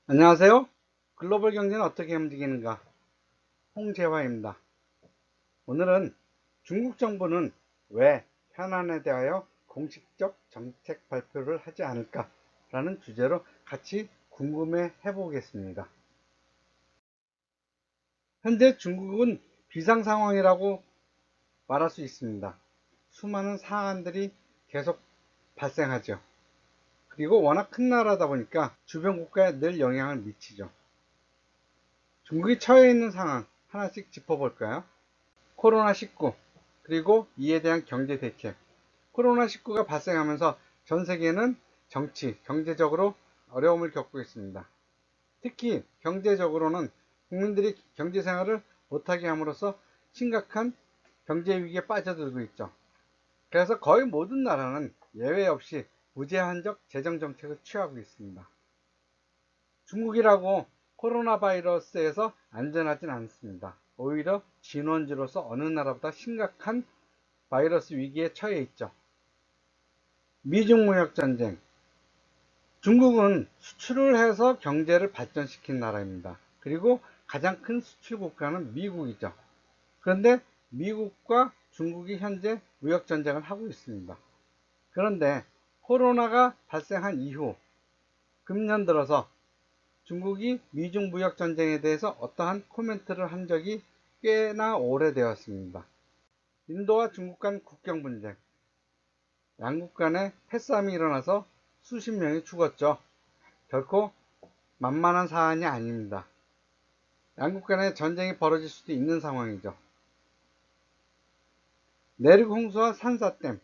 안녕하세요. 글로벌 경제는 어떻게 움직이는가? 홍재화입니다. 오늘은 중국 정부는 왜 현안에 대하여 공식적 정책 발표를 하지 않을까라는 주제로 같이 궁금해 해보겠습니다. 현재 중국은 비상 상황이라고 말할 수 있습니다. 수많은 사안들이 계속 발생하죠. 그리고 워낙 큰 나라다 보니까 주변 국가에 늘 영향을 미치죠. 중국이 처해 있는 상황 하나씩 짚어볼까요? 코로나19, 그리고 이에 대한 경제 대책. 코로나19가 발생하면서 전 세계는 정치, 경제적으로 어려움을 겪고 있습니다. 특히 경제적으로는 국민들이 경제 생활을 못하게 함으로써 심각한 경제 위기에 빠져들고 있죠. 그래서 거의 모든 나라는 예외 없이 무제한적 재정 정책을 취하고 있습니다. 중국이라고 코로나 바이러스에서 안전하진 않습니다. 오히려 진원지로서 어느 나라보다 심각한 바이러스 위기에 처해 있죠. 미중 무역 전쟁. 중국은 수출을 해서 경제를 발전시킨 나라입니다. 그리고 가장 큰 수출 국가는 미국이죠. 그런데 미국과 중국이 현재 무역 전쟁을 하고 있습니다. 그런데 코로나가 발생한 이후 금년 들어서 중국이 미중 무역 전쟁에 대해서 어떠한 코멘트를 한 적이 꽤나 오래되었습니다. 인도와 중국 간 국경 분쟁, 양국 간에 패싸움이 일어나서 수십 명이 죽었죠. 결코 만만한 사안이 아닙니다. 양국 간에 전쟁이 벌어질 수도 있는 상황이죠. 내륙 홍수와 산사댐.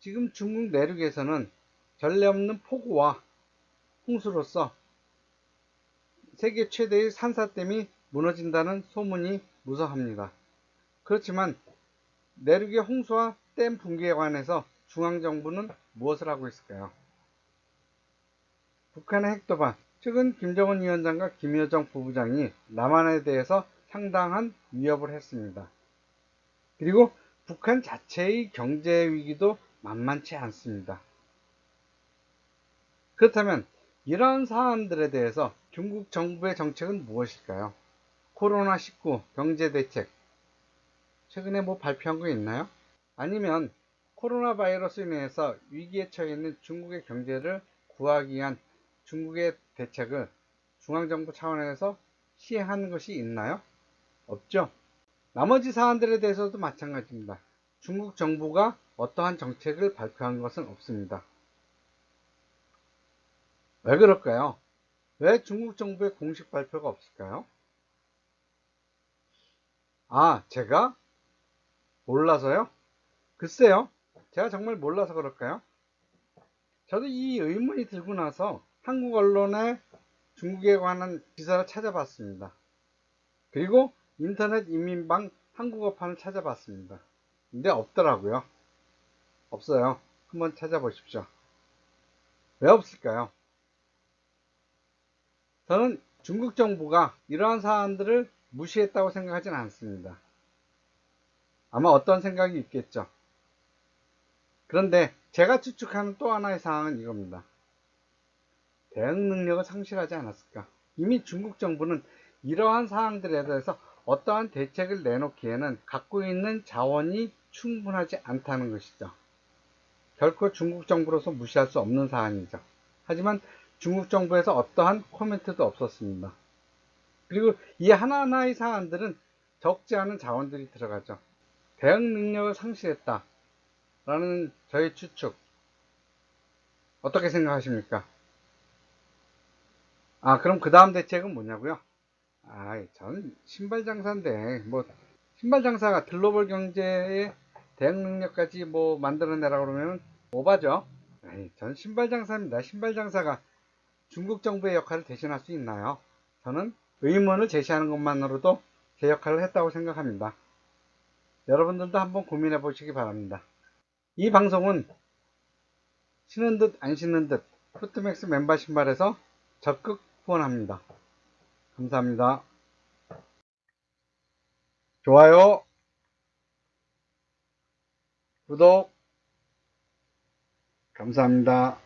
지금 중국 내륙에서는 전례 없는 폭우와 홍수로서 세계 최대의 산사댐이 무너진다는 소문이 무서합니다. 그렇지만 내륙의 홍수와 댐 붕괴에 관해서 중앙정부는 무엇을 하고 있을까요? 북한의 핵도발. 최근 김정은 위원장과 김여정 부부장이 남한에 대해서 상당한 위협을 했습니다. 그리고 북한 자체의 경제 위기도 만만치 않습니다. 그렇다면 이러한 사안들에 대해서 중국 정부의 정책은 무엇일까요? 코로나19 경제 대책 최근에 뭐 발표한 거 있나요? 아니면 코로나 바이러스로 인해서 위기에 처해 있는 중국의 경제를 구하기 위한 중국의 대책을 중앙정부 차원에서 시행하는 것이 있나요? 없죠. 나머지 사안들에 대해서도 마찬가지입니다. 중국 정부가 어떠한 정책을 발표한 것은 없습니다. 왜 그럴까요? 왜 중국 정부의 공식 발표가 없을까요? 아, 제가 몰라서요? 글쎄요. 제가 정말 몰라서 그럴까요? 저도 이 의문이 들고 나서 한국 언론에 중국에 관한 기사를 찾아봤습니다. 그리고 인터넷 인민방 한국어판을 찾아봤습니다. 근데 없더라고요. 없어요. 한번 찾아보십시오. 왜 없을까요? 저는 중국 정부가 이러한 사안들을 무시했다고 생각하진 않습니다. 아마 어떤 생각이 있겠죠. 그런데 제가 추측하는 또 하나의 사항은 이겁니다. 대응 능력을 상실하지 않았을까? 이미 중국 정부는 이러한 사항들에 대해서 어떠한 대책을 내놓기에는 갖고 있는 자원이 충분하지 않다는 것이죠. 결코 중국 정부로서 무시할 수 없는 사안이죠. 하지만 중국 정부에서 어떠한 코멘트도 없었습니다. 그리고 이 하나하나의 사안들은 적지 않은 자원들이 들어가죠. 대응 능력을 상실했다라는 저의 추측 어떻게 생각하십니까? 아, 그럼 그 다음 대책은 뭐냐고요? 전 신발 장사인데 뭐 신발 장사가 글로벌 경제의 대응 능력까지 뭐 만들어내라 그러면 오바죠. 전 신발 장사입니다. 신발 장사가 중국 정부의 역할을 대신할 수 있나요? 저는 의문을 제시하는 것만으로도 제 역할을 했다고 생각합니다. 여러분들도 한번 고민해 보시기 바랍니다. 이 방송은 신은 듯 안 신는 듯 푸트맥스 맨발 신발에서 적극 후원합니다. 감사합니다. 좋아요, 구독, 감사합니다.